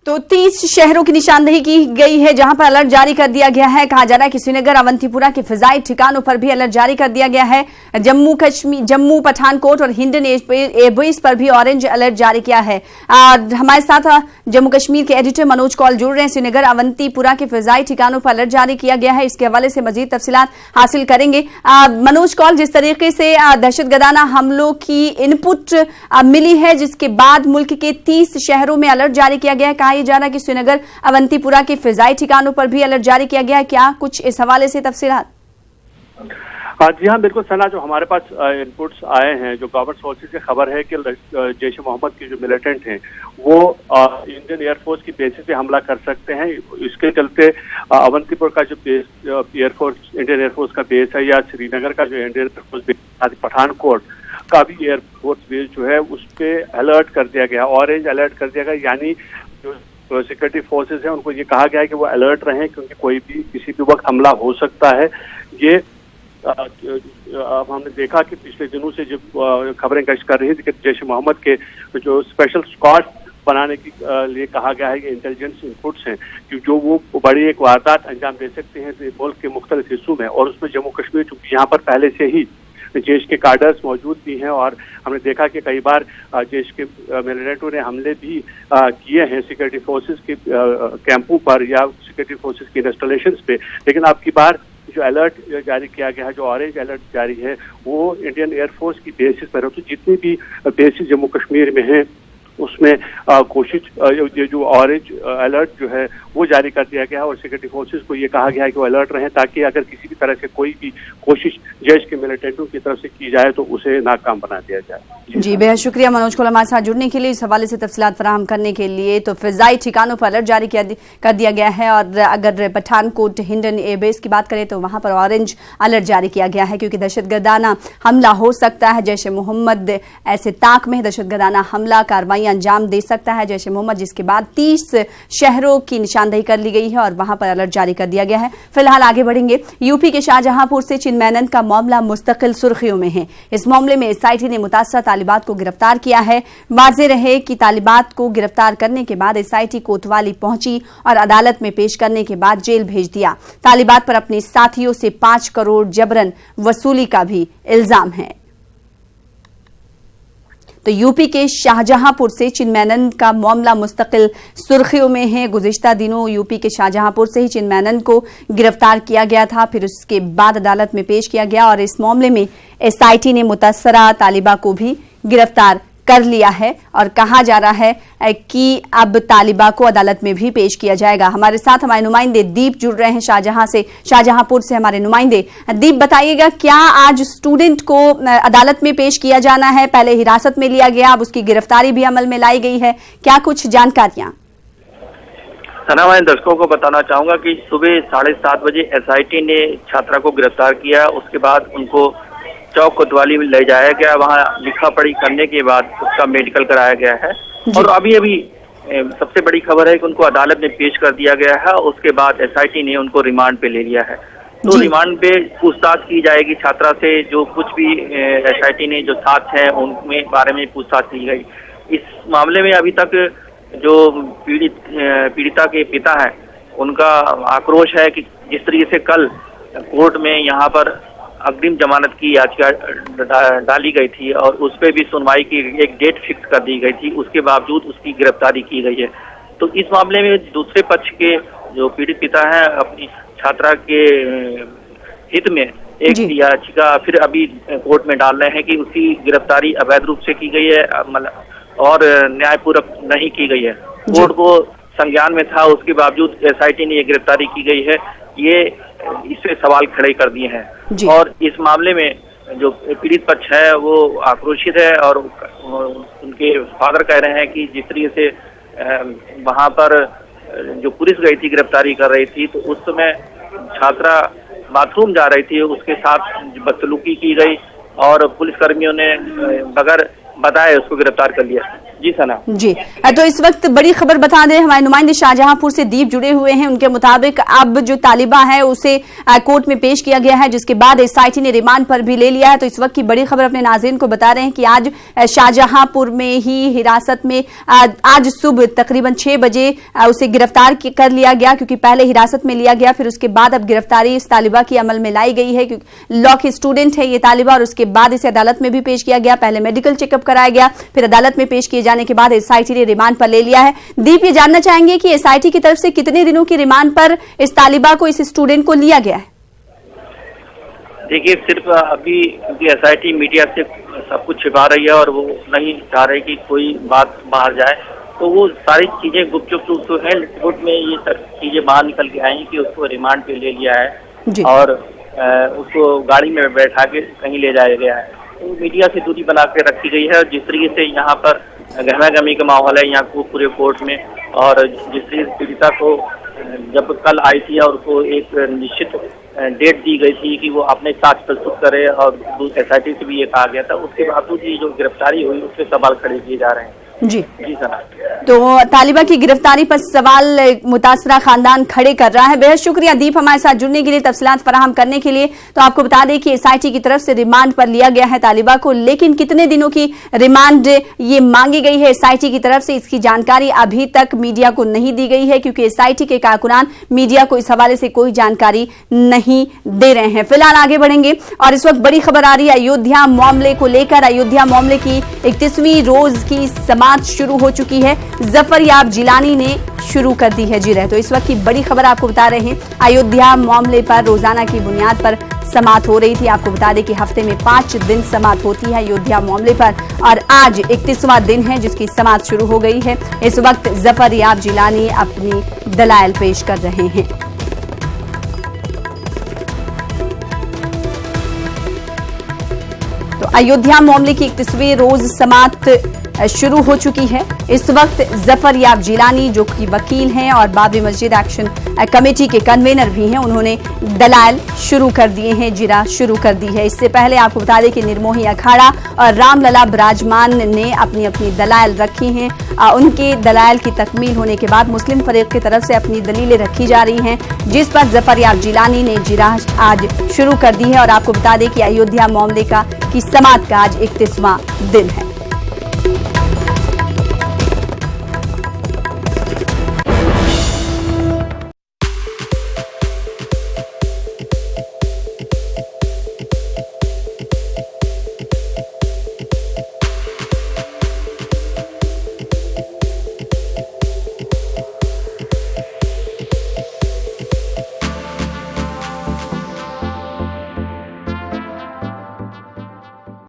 तो 30 शहरों की निशानदेही की गई है जहां पर अलर्ट जारी कर दिया गया है। कहा जा रहा है कि श्रीनगर, अवंतीपुरा के फिजाई ठिकानों पर भी अलर्ट जारी कर दिया गया है। जम्मू, पठानकोट और हिंडन एयरबेस पर भी ऑरेंज अलर्ट जारी किया है। हमारे साथ जम्मू कश्मीर के एडिटर मनोज कौल जुड़ रहे हैं। श्रीनगर, अवंतीपुरा के फिजाई ठिकानों पर अलर्ट जारी किया गया है, इसके हवाले से मजीद तफसीलात हासिल करेंगे। मनोज कौल, जिस तरीके से दहशतगर्दाना हमलों की इनपुट मिली है, जिसके बाद मुल्क के 30 शहरों में अलर्ट जारी किया गया है, कहा यह जा रहा है कि श्रीनगर, अवंतीपुरा के फिजाई ठिकानों पर भी अलर्ट जारी किया गया है। क्या कुछ इस हवाले से तफसीलात? जी हाँ, बिल्कुल सना, जो हमारे पास इनपुट्स आए हैं, जो गवर्नमेंट सोर्सेज से खबर है कि जैश ए मोहम्मद के जो मिलिटेंट हैं वो इंडियन एयरफोर्स की बेसिस पे हमला कर सकते हैं। इसके चलते अवंतीपुर का जो बेस इंडियन एयरफोर्स का बेस है, या श्रीनगर का जो इंडियन एयरफोर्स बेस, पठानकोट का भी एयरफोर्स बेस जो है उस पर अलर्ट कर दिया गया, ऑरेंज अलर्ट कर दिया गया। यानी जो सिक्योरिटी फोर्सेज हैं उनको ये कहा गया है कि वो अलर्ट रहें, क्योंकि कोई भी किसी भी वक्त हमला हो सकता है। ये अब हमने देखा कि पिछले दिनों से जब खबरें गश्त कर रही थी कि जैश ए मोहम्मद के जो स्पेशल स्क्वाड बनाने के लिए कहा गया है कि इंटेलिजेंस इनपुट्स हैं कि जो वो बड़ी एक वारदात अंजाम दे सकते हैं मुल्क के मुख्तलिफ हिस्सों में, और उसमें जम्मू कश्मीर चूंकि यहाँ पर पहले से ही जैश के कार्डर्स मौजूद भी हैं, और हमने देखा कि कई बार जैश के मिलिटेंटों ने हमले भी किए हैं सिक्योरिटी फोर्सेस के कैंपों पर या सिक्योरिटी फोर्सेस की इंस्टॉलेशंस पे। लेकिन अब की बार जो अलर्ट जारी किया गया है, जो ऑरेंज अलर्ट जारी है, वो इंडियन एयरफोर्स की बेसिस पर है। तो जितनी भी बेसिस जम्मू कश्मीर में हैं उसमें कोशिश, ये जो ऑरेंज अलर्ट जो है वो जारी कर दिया गया है, और सिक्योरिटी फोर्सेस को ये कहा गया है कि वो अलर्ट रहें, ताकि अगर किसी भी तरह से कोई भी कोशिश जैश के मिलिटेंटों की तरफ से की जाए तो उसे नाकाम बना दिया जाए। जी, बेहद शुक्रिया मनोज को हमारे साथ जुड़ने के लिए, इस हवाले से तफसीलात फराहम करने के लिए। तो फिजाई ठिकानों पर अलर्ट जारी कर दिया गया है, और अगर पठानकोट, हिंडन एयरबेस की बात करें तो वहां पर ऑरेंज अलर्ट जारी किया गया है, क्योंकि दहशतगर्दाना हमला हो सकता है। जैश ए मोहम्मद ऐसे ताक में दहशतगर्दाना हमला कार्रवाई अंजाम दे सकता है जैश ए मोहम्मद, जिसके बाद 30 शहरों की निशानदेही कर ली गई है और वहां पर अलर्ट जारी कर दिया गया है। फिलहाल आगे बढ़ेंगे। यूपी के शाहजहांपुर से चिन्मयानंद का मामला मुस्तकिल सुर्खियों में है। इस मामले में एसआईटी ने मुतासरा तालिबात को गिरफ्तार किया है। वाज़ेह रहे कि तालिबात को गिरफ्तार करने के बाद एसआईटी कोतवाली पहुंची और अदालत में पेश करने के बाद जेल भेज दिया। तालिबात पर अपने साथियों से 5 करोड़ जबरन वसूली का भी इल्जाम है। तो यूपी के शाहजहांपुर से चिन्मयानंद का मामला मुस्तकिल सुर्खियों में है। गुज़िश्ता दिनों यूपी के शाहजहांपुर से ही चिन्मयानंद को गिरफ्तार किया गया था, फिर उसके बाद अदालत में पेश किया गया, और इस मामले में एसआईटी ने मुतासरा तालिबा को भी गिरफ्तार कर लिया है, और कहा जा रहा है कि अब तालिबा को अदालत में भी पेश किया जाएगा। हमारे साथ हमारे नुमाइंदे दीप जुड़ रहे हैं शाहजहांपुर से हमारे नुमाइंदे। दीप, बताइएगा, क्या आज स्टूडेंट को अदालत में पेश किया जाना है? पहले हिरासत में लिया गया, अब उसकी गिरफ्तारी भी अमल में लाई गई है, क्या कुछ जानकारियां? सना, मैं दर्शकों को बताना चाहूंगा कि सुबह 7:30 बजे एसआईटी ने छात्रा को गिरफ्तार किया। उसके बाद उनको चौक कोतवाली में ले जाया गया, वहाँ लिखा पढ़ी करने के बाद उसका मेडिकल कराया गया है, और अभी सबसे बड़ी खबर है कि उनको अदालत में पेश कर दिया गया है। उसके बाद एसआईटी ने उनको रिमांड पे ले लिया है। तो रिमांड पे पूछताछ की जाएगी छात्रा से, जो कुछ भी एसआईटी ने जो साथ हैं उनमें बारे में पूछताछ की गई। इस मामले में अभी तक जो पीड़िता के पिता है उनका आक्रोश है कि जिस तरीके से कल कोर्ट में यहाँ पर अग्रिम जमानत की याचिका डाली गई थी और उस पर भी सुनवाई की एक डेट फिक्स कर दी गई थी, उसके बावजूद उसकी गिरफ्तारी की गई है। तो इस मामले में दूसरे पक्ष के जो पीड़ित पिता हैं अपनी छात्रा के हित में एक याचिका फिर अभी कोर्ट में डाल रहे हैं कि उसकी गिरफ्तारी अवैध रूप से की गई है और न्यायपूर्वक नहीं की गई है। कोर्ट को संज्ञान में था, उसके बावजूद एसआईटी ने ये गिरफ्तारी की गई है, ये इससे सवाल खड़े कर दिए हैं। और इस मामले में जो पीड़ित पक्ष है वो आक्रोशित है, और उनके फादर कह रहे हैं कि जिस तरीके से वहां पर जो पुलिस गई थी गिरफ्तारी कर रही थी, तो उस समय छात्रा बाथरूम जा रही थी, उसके साथ बदसलूकी की गई और पुलिसकर्मियों ने बगैर बताए उसको गिरफ्तार कर लिया। जी सना जी। तो इस वक्त बड़ी खबर बता दें, हमारे नुमाइंदे शाहजहांपुर से दीप जुड़े हुए हैं। उनके मुताबिक अब जो तालिबा है उसे कोर्ट में पेश किया गया है, जिसके बाद एसआईटी ने रिमांड पर भी ले लिया है। तो इस वक्त की बड़ी खबर अपने नाज़रीन को बता रहे हैं कि आज शाहजहांपुर में ही हिरासत में आज सुबह तकरीबन 6 बजे उसे गिरफ्तार कर लिया गया, क्योंकि पहले हिरासत में लिया गया, फिर उसके बाद अब गिरफ्तारी इस तालिबा की अमल में लाई गई है। क्योंकि लॉ की स्टूडेंट है ये तालिबा, और उसके बाद इसे अदालत में भी पेश किया गया। पहले मेडिकल चेकअप कराया गया, फिर अदालत में पेश किए जाने के बाद एसआईटी ने रिमांड पर ले लिया है। दीप, ये जानना चाहेंगे कि एसआईटी की तरफ से कितने दिनों की रिमांड पर इस तालिबा को, इस स्टूडेंट को लिया गया है? देखिए, सिर्फ अभी क्योंकि एसआईटी मीडिया से सब कुछ छिपा रही है और वो नहीं चाह रहे कि कोई बात बाहर जाए, तो वो सारी चीजें गुपचुप तो है। कोर्ट में ये सब चीजें बाहर निकल के आई कि उसको रिमांड पे ले लिया है और उसको गाड़ी में बैठा के कहीं ले जाया गया है। तो मीडिया से दूरी बना के रखी गई है, और जिस तरीके से यहाँ पर गहमा गहमी का माहौल है यहाँ को पूरे कोर्ट में, और जिस तरीके से पीड़िता को जब कल आई थी और उसको एक निश्चित डेट दी गई थी कि वो अपने साथ प्रस्तुत करे, और एसआईटी से भी ये कहा गया था, उसके बावजूद ये जो गिरफ्तारी हुई उसके सवाल खड़े किए जा रहे हैं। जी सना। तो तालिबा की गिरफ्तारी पर सवाल मुतासरा खानदान खड़े कर रहा है। बेहद शुक्रिया दीप हमारे साथ जुड़ने के लिए, तफसीलात फराहम करने के लिए। तो आपको बता दें कि एसआईटी की तरफ से रिमांड पर लिया गया है तालिबा को, लेकिन कितने दिनों की रिमांड ये मांगी गई है एसआईटी की तरफ से, इसकी जानकारी अभी तक मीडिया को नहीं दी गई है, क्योंकि एसआईटी के कारकुनान मीडिया को इस हवाले से कोई जानकारी नहीं दे रहे हैं। फिलहाल आगे बढ़ेंगे और इस वक्त बड़ी खबर आ रही है अयोध्या मामले को लेकर। अयोध्या मामले की 31वीं रोज की समाप्त शुरू हो चुकी है। जफर याब जिलानी ने शुरू कर दी है जी रह। तो इस वक्त की बड़ी खबर आपको बता रहे हैं, अयोध्या मामले पर रोजाना की बुनियाद पर समाअत हो रही थी। आपको बता दें कि हफ्ते में 5 दिन समाअत होती है अयोध्या मामले पर, और आज 31वां दिन है जिसकी समाअत शुरू हो गई है। इस वक्त जफर याब जिलानी अपनी दलाइल पेश कर रहे हैं। तो अयोध्या मामले की 31वीं रोज समाअत शुरू हो चुकी है। इस वक्त जफर याब जिलानी जो कि वकील हैं और बाबरी मस्जिद एक्शन कमेटी के कन्वेनर भी हैं, उन्होंने दलाइल शुरू कर दिए हैं, जिरा शुरू कर दी है। इससे पहले आपको बता दें कि निर्मोही अखाड़ा और रामलला बराजमान ने अपनी अपनी दलाइल रखी हैं। उनके दलाइल की तकमील होने के बाद मुस्लिम फरीक की तरफ से अपनी दलीलें रखी जा रही हैं, जिस पर जफर याब जिलानी ने जिरा आज शुरू कर दी है। और आपको बता दें कि अयोध्या मामले की समाअत का आज 31वां दिन है।